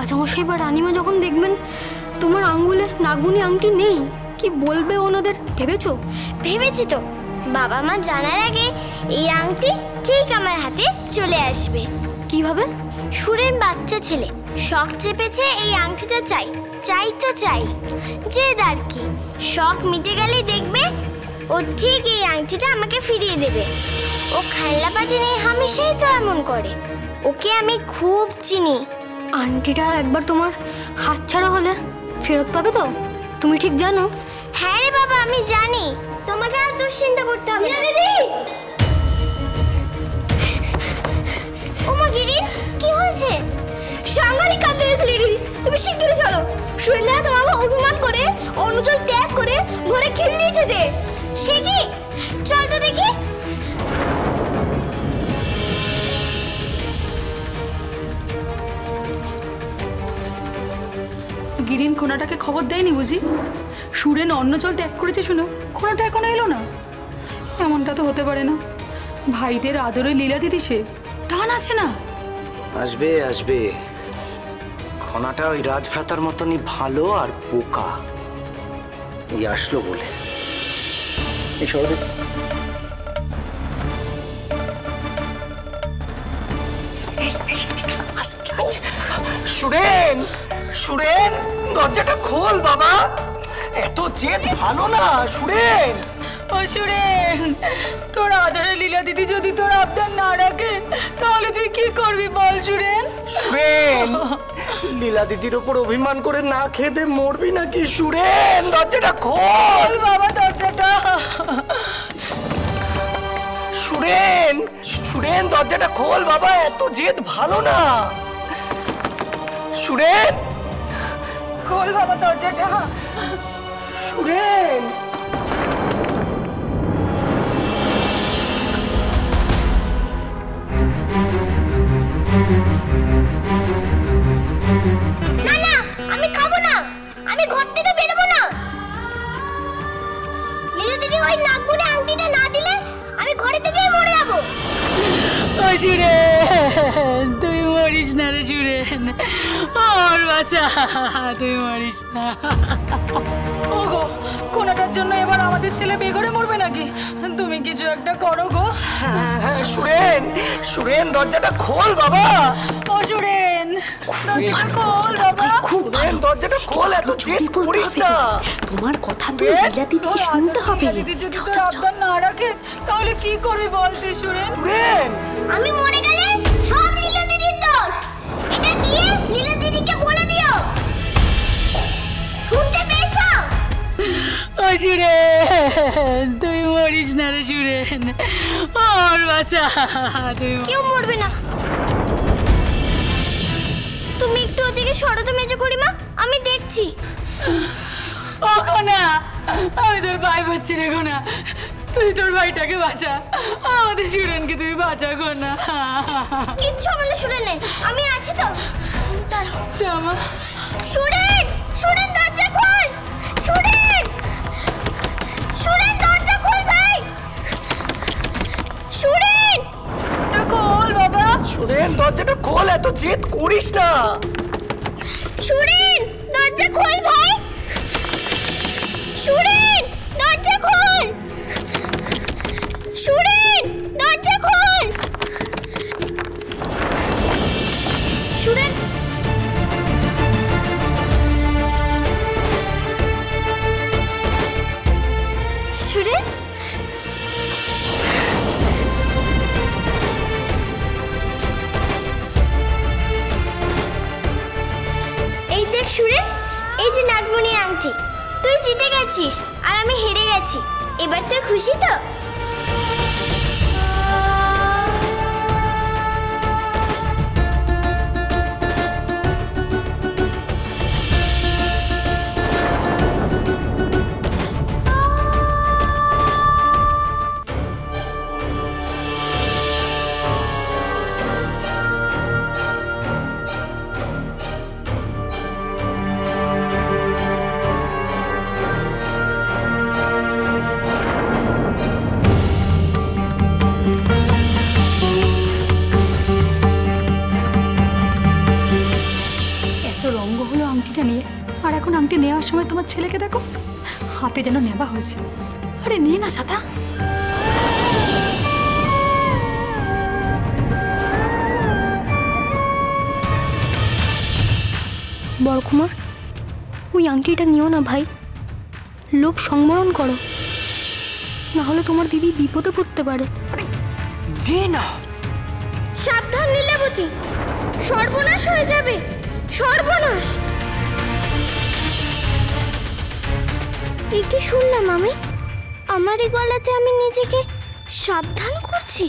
রাজামশাই বা রানীমা যখন দেখবেন তোমার আঙ্গুলে নাগমণি আংটি নেই, কি বলবে ওনাদের ভেবেছো? ভেবেছি তো, বাবা মা জানার আগে এই আংটি ঠিক আমার হাতে চলে আসবে। কিভাবে? সুরেন বাচ্চা ছেলে, শখ চেপেছে এই আংটিটা চাই, চাই তো চাই। জেদ আর কি, শখ মিটে গেলেই দেখবে ও ঠিক এই আংটিটা আমাকে ফিরিয়ে দেবে। ও খেলনাপাতি নিয়ে হামেশাই তো এমন করে, ওকে আমি খুব চিনি। আংটিটা একবার তোমার হাতছাড়া হলে ফেরত পাবে তো? তুমি ঠিক জানো? হ্যাঁ রে বাবা, আমি জানি, তোমাকে আর দুশ্চিন্তা করতে হবে না। দিদি, ওমা গিরি, কি হয়েছে? সাংঘাতিক কাঁদতে গেছিলে দিদি, তুমি শিগগিরই চলো। সুরেন্দ্র তোমার অভিমান করে অনুজল ত্যাগ করে ঘরে খিল নিয়েছে যে। সে কি? চল তো দেখি। গিরিন কোনাটাকে খবর দেয়নি বুঝি? সুরেন অন্নজল ত্যাগ করেছে শুনো, কোনাটা এখনো এলো না। এমনটা তো হতে পারে না, ভাইদের আদরে লীলা দিদি সে, টান আছে না? আসবে আসবে, খনাটা ওই রাজভ্রাতার মতনই ভালো আর বোকা। এই আসলো বলে এই শহরে সুরেন, সুরেন দরজাটা খোল বাবা, এত জেদ ভালো না সুরেন। ও সুরেন, তোর আদরে লীলা দিদি যদি তোর আবদার না রাখে তাহলে তুই কি করবি বল সুরেন? সুরেন, লীলা দিদির ওপর অভিমান করে না খেতে মরবি নাকি? সুরেন দরজাটা খোল বাবা, দরজাটা। সুরেন, সুরেন দরজাটা খোল বাবা, এত জেদ ভালো না। সুরেন, খোল বাবা দরজাটা। সুরেন, না না, আমি খাবো না, আমি ঘর থেকে বেরোবো না। লীলা দিদি ওই নাগমণি আংটিটা না দিলে আমি ঘরে থেকেই মরে যাবো। ও সুরেন, তুই মরিস না রে সুরেন, ওর বাচ্চা, তুই মরিস না। ওগো, কোনাটার জন্য এবার আমাদের ছেলে বেঘরে মরবে নাকি? তুমি কিছু একটা করো গো। হ্যাঁ সুরেন, সুরেন দরজাটা খোল বাবা। ও সুরেন, দরজাটা খোল বাবা। সুরেন দরজাটা খোল, এত জেদ করিস না। তোমার কথা তো লীলা দিদিকে শুনতে হবে। লীলা দিদি যদি তোর আবদার না রাখে তাহলে কি করবি বল তুই সুরেন? সুরেন, আমি মরে গেলে সব লীলা দিদির দোষ। এটা গিয়ে লীলা দিদিকে বলে দিও। শুনতে পেয়েছো? ও সুরেন, তুই মরিস না রে সুরেন, ওর বাচ্চা, তুই কেউ মরবে না। তুমি একটু ওদিকে সরো তো মেজো করিমা, আমি দেখছি। ও কোনা, আমি তোর ভাই বলছি রে কোনা, তুই তোর ভাইটাকে বাঁচা, আমাদের সুরেনকে তুই বাঁচা কোনা। কিচ্ছু হবে না সুরেনের, আমি আছি তো। দাঁড়াও। জামা সুরেন, সুরেন দরজা খোল। সুরেন, সুরেন দরজা খোল ভাই। সুরেন, খোল বাবা। সুরেন দরজাটা খোল, এত জেদ করিস না। সুরেন দরজা খোল ভাই। সুরেন দরজা খোল। সুরেন দরজা খোল। সুরেন, সুরেন, এই দেখ সুরেন, এই যে নাগমণি আংটি। তুই জিতে গেছিস আর আমি হেরে গেছি, এবার তুই খুশি তো? এত রঙ্গ হলো আংটিটা নিয়ে, আর এখন আংটি নেওয়ার সময় তোমার ছেলেকে দেখো হাতে যেন নেবা হয়েছে। আরে নিয়ে না ছাতা। বড়কুমার, ওই আংটিটা নিও না ভাই, লোভ সংবরণ করো, না হলে তোমার দিদি বিপদে পড়তে পারে। না সাবধান লীলাবতী, সর্বনাশ হয়ে যাবে, সর্বনাশ। কি শুনলাম আমি? আমারই গলাতে আমি নিজেকে সাবধান করছি।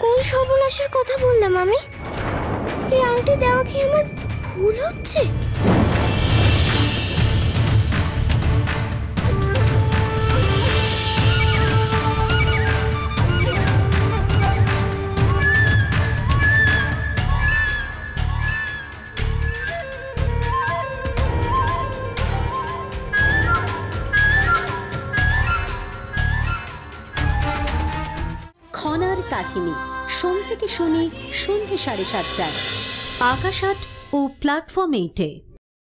কোন সর্বনাশের কথা বললাম আমি? এই আংটি দেওয়া কি আমার ভুল হচ্ছে? খনার কাহিনী সোম থেকে শনি সন্ধ্যে 7:30টায় আকাশ আট ও প্ল্যাটফর্ম 8-এ।